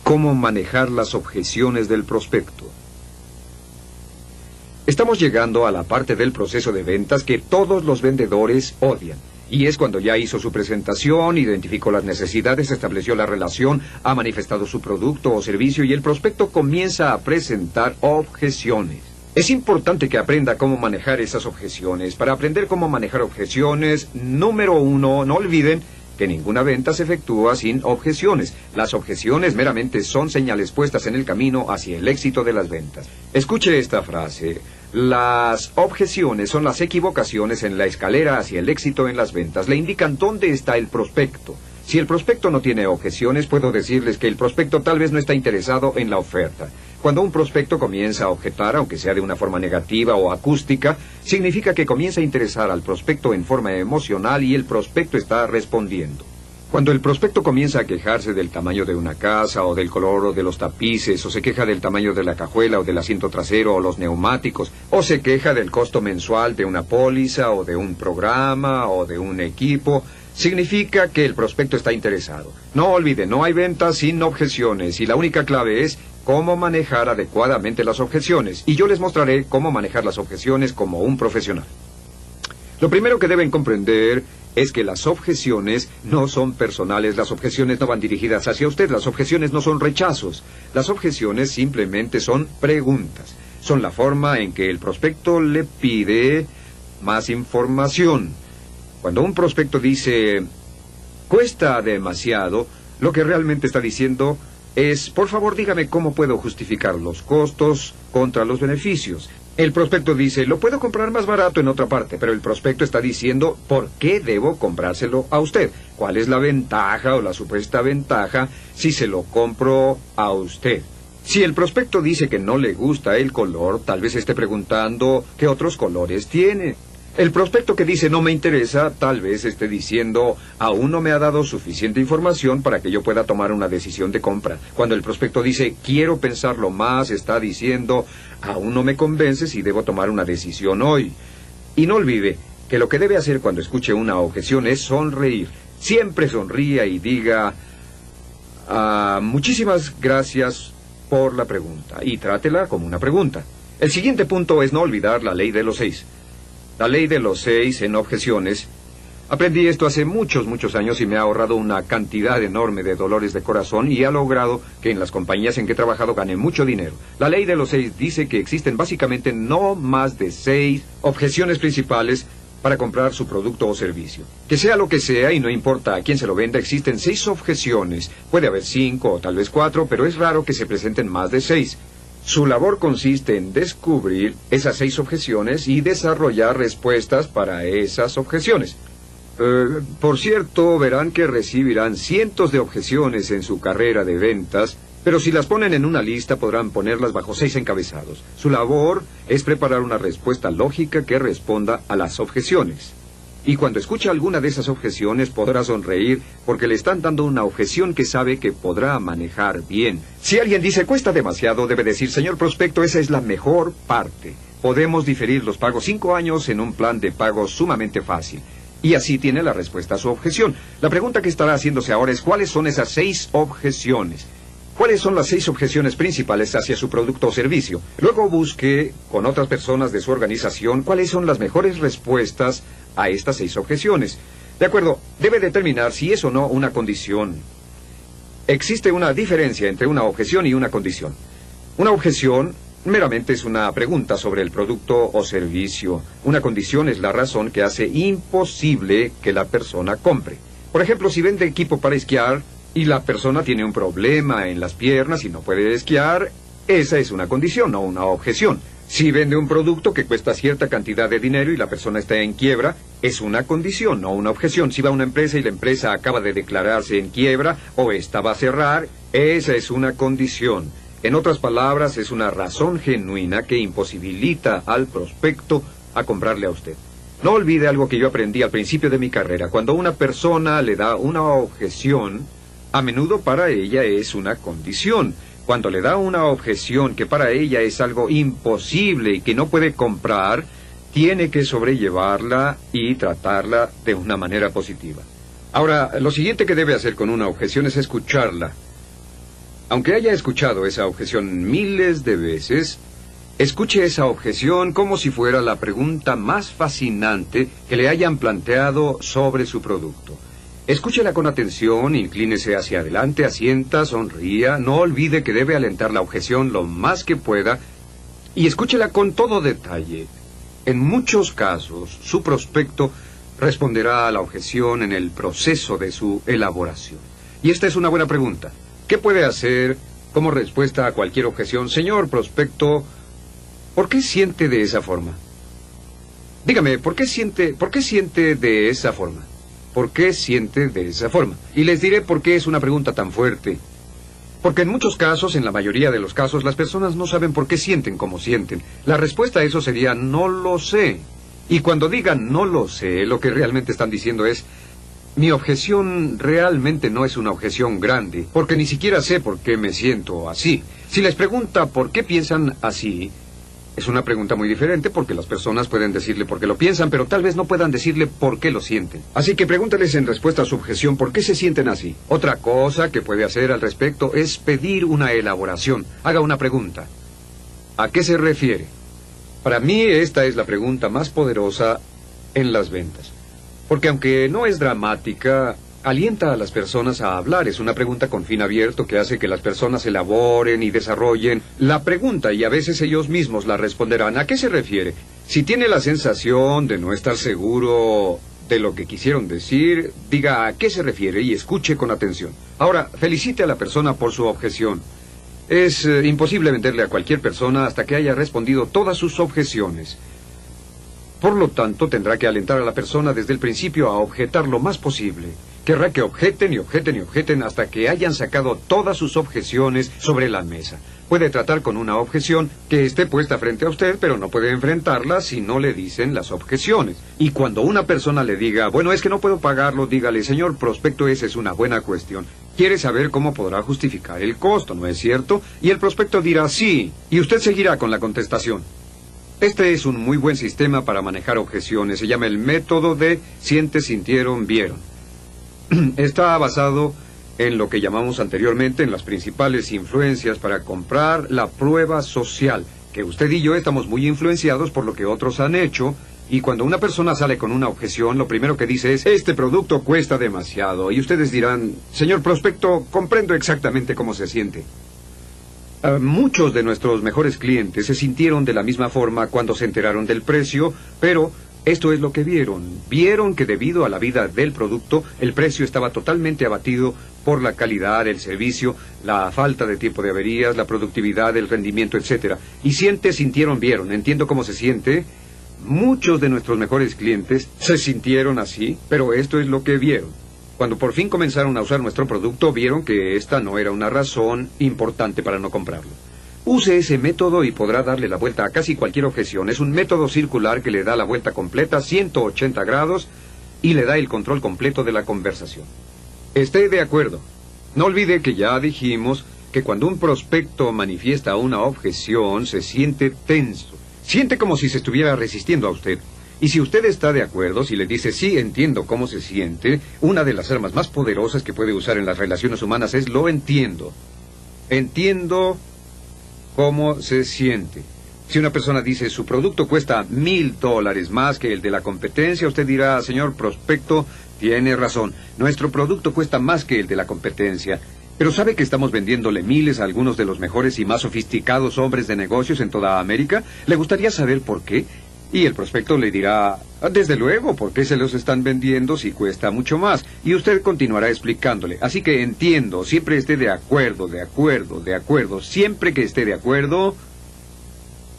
cómo manejar las objeciones del prospecto. Estamos llegando a la parte del proceso de ventas que todos los vendedores odian. Y es cuando ya hizo su presentación, identificó las necesidades, estableció la relación, ha manifestado su producto o servicio y el prospecto comienza a presentar objeciones. Es importante que aprenda cómo manejar esas objeciones. Para aprender cómo manejar objeciones, número 1, no olviden que ninguna venta se efectúa sin objeciones. Las objeciones meramente son señales puestas en el camino hacia el éxito de las ventas. Escuche esta frase. Las objeciones son las equivocaciones en la escalera hacia el éxito en las ventas. Le indican dónde está el prospecto. Si el prospecto no tiene objeciones, puedo decirles que el prospecto tal vez no está interesado en la oferta. Cuando un prospecto comienza a objetar, aunque sea de una forma negativa o acústica, significa que comienza a interesar al prospecto en forma emocional y el prospecto está respondiendo. Cuando el prospecto comienza a quejarse del tamaño de una casa o del color de los tapices, o se queja del tamaño de la cajuela o del asiento trasero o los neumáticos, o se queja del costo mensual de una póliza o de un programa o de un equipo, significa que el prospecto está interesado. No olvide, no hay ventas sin objeciones y la única clave es cómo manejar adecuadamente las objeciones. Y yo les mostraré cómo manejar las objeciones como un profesional. Lo primero que deben comprender es que las objeciones no son personales, las objeciones no van dirigidas hacia usted, las objeciones no son rechazos, las objeciones simplemente son preguntas. Son la forma en que el prospecto le pide más información. Cuando un prospecto dice, cuesta demasiado, lo que realmente está diciendo es, por favor dígame cómo puedo justificar los costos contra los beneficios. El prospecto dice, lo puedo comprar más barato en otra parte, pero el prospecto está diciendo, ¿por qué debo comprárselo a usted? ¿Cuál es la ventaja o la supuesta ventaja si se lo compro a usted? Si el prospecto dice que no le gusta el color, tal vez esté preguntando qué otros colores tiene. El prospecto que dice no me interesa, tal vez esté diciendo aún no me ha dado suficiente información para que yo pueda tomar una decisión de compra. Cuando el prospecto dice quiero pensarlo más, está diciendo aún no me convence si debo tomar una decisión hoy. Y no olvide que lo que debe hacer cuando escuche una objeción es sonreír. Siempre sonría y diga muchísimas gracias por la pregunta y trátela como una pregunta. El siguiente punto es no olvidar la ley de los 6. La ley de los 6 en objeciones. Aprendí esto hace muchos años y me ha ahorrado una cantidad enorme de dolores de corazón y ha logrado que en las compañías en que he trabajado gane mucho dinero. La ley de los 6 dice que existen básicamente no más de 6 objeciones principales para comprar su producto o servicio. Que sea lo que sea y no importa a quién se lo venda, existen 6 objeciones. Puede haber 5 o tal vez 4, pero es raro que se presenten más de 6. Su labor consiste en descubrir esas 6 objeciones y desarrollar respuestas para esas objeciones. Por cierto, verán que recibirán cientos de objeciones en su carrera de ventas, pero si las ponen en una lista podrán ponerlas bajo 6 encabezados. Su labor es preparar una respuesta lógica que responda a las objeciones. Y cuando escucha alguna de esas objeciones podrá sonreír porque le están dando una objeción que sabe que podrá manejar bien. Si alguien dice cuesta demasiado, debe decir, señor prospecto, esa es la mejor parte. Podemos diferir los pagos 5 años en un plan de pagos sumamente fácil. Y así tiene la respuesta a su objeción. La pregunta que estará haciéndose ahora es ¿cuáles son esas 6 objeciones? ¿Cuáles son las 6 objeciones principales hacia su producto o servicio? Luego busque con otras personas de su organización cuáles son las mejores respuestas a estas 6 objeciones. De acuerdo, debe determinar si es o no una condición. Existe una diferencia entre una objeción y una condición. Una objeción meramente es una pregunta sobre el producto o servicio. Una condición es la razón que hace imposible que la persona compre. Por ejemplo, si vende equipo para esquiar y la persona tiene un problema en las piernas y no puede esquiar, esa es una condición, no una objeción. Si vende un producto que cuesta cierta cantidad de dinero y la persona está en quiebra, es una condición, no una objeción. Si va a una empresa y la empresa acaba de declararse en quiebra o esta va a cerrar, esa es una condición. En otras palabras, es una razón genuina que imposibilita al prospecto a comprarle a usted. No olvide algo que yo aprendí al principio de mi carrera. Cuando una persona le da una objeción, a menudo para ella es una condición. Cuando le da una objeción que para ella es algo imposible y que no puede comprar, tiene que sobrellevarla y tratarla de una manera positiva. Ahora, lo siguiente que debe hacer con una objeción es escucharla. Aunque haya escuchado esa objeción miles de veces, escuche esa objeción como si fuera la pregunta más fascinante que le hayan planteado sobre su producto. Escúchela con atención, inclínese hacia adelante, asienta, sonría, no olvide que debe alentar la objeción lo más que pueda y escúchela con todo detalle. En muchos casos, su prospecto responderá a la objeción en el proceso de su elaboración. Y esta es una buena pregunta. ¿Qué puede hacer como respuesta a cualquier objeción? Señor prospecto, ¿por qué siente de esa forma? Dígame, ¿por qué siente de esa forma? ¿Por qué siente de esa forma? Y les diré por qué es una pregunta tan fuerte. Porque en muchos casos, en la mayoría de los casos, las personas no saben por qué sienten como sienten. La respuesta a eso sería, no lo sé. Y cuando digan no lo sé, lo que realmente están diciendo es, mi objeción realmente no es una objeción grande, porque ni siquiera sé por qué me siento así. Si les pregunta por qué piensan así, es una pregunta muy diferente porque las personas pueden decirle por qué lo piensan, pero tal vez no puedan decirle por qué lo sienten. Así que pregúntales en respuesta a su objeción por qué se sienten así. Otra cosa que puede hacer al respecto es pedir una elaboración. Haga una pregunta. ¿A qué se refiere? Para mí esta es la pregunta más poderosa en las ventas. Porque aunque no es dramática, alienta a las personas a hablar. Es una pregunta con fin abierto que hace que las personas elaboren y desarrollen la pregunta y a veces ellos mismos la responderán. ¿A qué se refiere? Si tiene la sensación de no estar seguro de lo que quisieron decir, diga a qué se refiere y escuche con atención. Ahora, felicite a la persona por su objeción. Es imposible venderle a cualquier persona hasta que haya respondido todas sus objeciones. Por lo tanto, tendrá que alentar a la persona desde el principio a objetar lo más posible. Querrá que objeten y objeten y objeten hasta que hayan sacado todas sus objeciones sobre la mesa. Puede tratar con una objeción que esté puesta frente a usted, pero no puede enfrentarla si no le dicen las objeciones. Y cuando una persona le diga, bueno, es que no puedo pagarlo, dígale, señor prospecto, esa es una buena cuestión. Quiere saber cómo podrá justificar el costo, ¿no es cierto? Y el prospecto dirá sí, y usted seguirá con la contestación. Este es un muy buen sistema para manejar objeciones. Se llama el método de siente, sintieron, vieron. Está basado en lo que llamamos anteriormente en las principales influencias para comprar la prueba social, que usted y yo estamos muy influenciados por lo que otros han hecho, y cuando una persona sale con una objeción, lo primero que dice es, este producto cuesta demasiado, y ustedes dirán, señor prospecto, comprendo exactamente cómo se siente. Muchos de nuestros mejores clientes se sintieron de la misma forma cuando se enteraron del precio, pero esto es lo que vieron. Vieron que debido a la vida del producto, el precio estaba totalmente abatido por la calidad, el servicio, la falta de tiempo de averías, la productividad, el rendimiento, etc. Y sintieron, vieron. Entiendo cómo se siente. Muchos de nuestros mejores clientes se sintieron así, pero esto es lo que vieron. Cuando por fin comenzaron a usar nuestro producto, vieron que esta no era una razón importante para no comprarlo. Use ese método y podrá darle la vuelta a casi cualquier objeción. Es un método circular que le da la vuelta completa, 180 grados, y le da el control completo de la conversación. Esté de acuerdo. No olvide que ya dijimos que cuando un prospecto manifiesta una objeción, se siente tenso. Siente como si se estuviera resistiendo a usted. Y si usted está de acuerdo, si le dice, sí, entiendo cómo se siente, una de las armas más poderosas que puede usar en las relaciones humanas es lo entiendo. Entiendo cómo se siente. Si una persona dice, su producto cuesta $1,000 más que el de la competencia, usted dirá, señor prospecto, tiene razón. Nuestro producto cuesta más que el de la competencia. Pero ¿sabe que estamos vendiéndole miles a algunos de los mejores y más sofisticados hombres de negocios en toda América? ¿Le gustaría saber por qué? Y el prospecto le dirá, desde luego, ¿por qué se los están vendiendo si cuesta mucho más? Y usted continuará explicándole. Así que entiendo, siempre esté de acuerdo, de acuerdo, de acuerdo. Siempre que esté de acuerdo,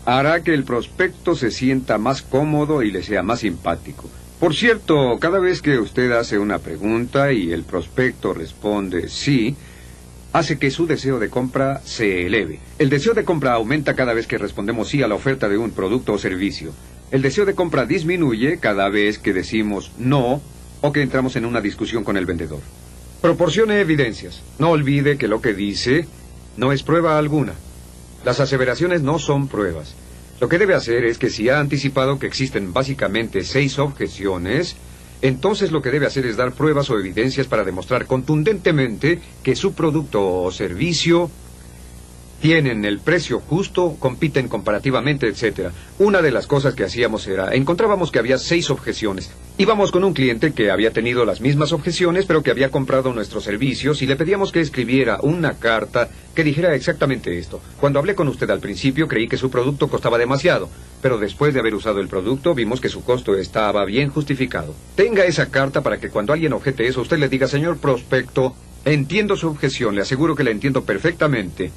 hará que el prospecto se sienta más cómodo y le sea más simpático. Por cierto, cada vez que usted hace una pregunta y el prospecto responde sí, hace que su deseo de compra se eleve. El deseo de compra aumenta cada vez que respondemos sí a la oferta de un producto o servicio. El deseo de compra disminuye cada vez que decimos no o que entramos en una discusión con el vendedor. Proporcione evidencias. No olvide que lo que dice no es prueba alguna. Las aseveraciones no son pruebas. Lo que debe hacer es que si ha anticipado que existen básicamente 6 objeciones, entonces lo que debe hacer es dar pruebas o evidencias para demostrar contundentemente que su producto o servicio tienen el precio justo, compiten comparativamente, etc. Una de las cosas que hacíamos era, encontrábamos que había 6 objeciones. Íbamos con un cliente que había tenido las mismas objeciones, pero que había comprado nuestros servicios, y le pedíamos que escribiera una carta que dijera exactamente esto. Cuando hablé con usted al principio, creí que su producto costaba demasiado, pero después de haber usado el producto, vimos que su costo estaba bien justificado. Tenga esa carta para que cuando alguien objete eso, usted le diga: señor prospecto, entiendo su objeción, le aseguro que la entiendo perfectamente.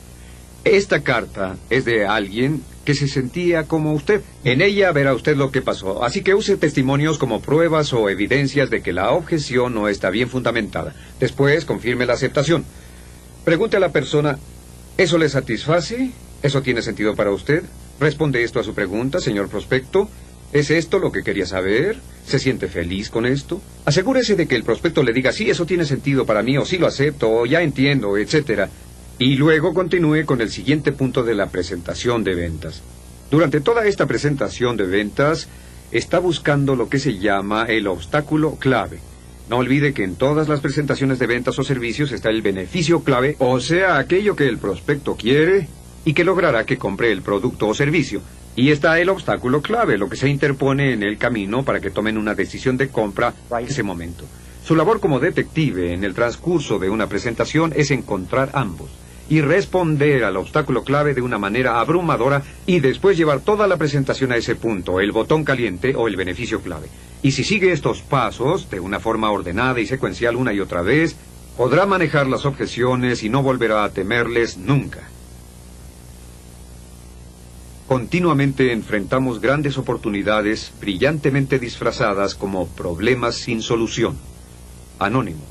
Esta carta es de alguien que se sentía como usted. En ella verá usted lo que pasó. Así que use testimonios como pruebas o evidencias de que la objeción no está bien fundamentada. Después, confirme la aceptación. Pregunte a la persona: ¿eso le satisface? ¿Eso tiene sentido para usted? ¿Responde esto a su pregunta, señor prospecto? ¿Es esto lo que quería saber? ¿Se siente feliz con esto? Asegúrese de que el prospecto le diga: sí, eso tiene sentido para mí, o sí lo acepto, o ya entiendo, etcétera. Y luego continúe con el siguiente punto de la presentación de ventas. Durante toda esta presentación de ventas, está buscando lo que se llama el obstáculo clave. No olvide que en todas las presentaciones de ventas o servicios está el beneficio clave, o sea, aquello que el prospecto quiere y que logrará que compre el producto o servicio. Y está el obstáculo clave, lo que se interpone en el camino para que tomen una decisión de compra en ese momento. Su labor como detective en el transcurso de una presentación es encontrar ambos y responder al obstáculo clave de una manera abrumadora, y después llevar toda la presentación a ese punto, el botón caliente o el beneficio clave. Y si sigue estos pasos de una forma ordenada y secuencial una y otra vez, podrá manejar las objeciones y no volverá a temerles nunca. Continuamente enfrentamos grandes oportunidades brillantemente disfrazadas como problemas sin solución. Anónimo.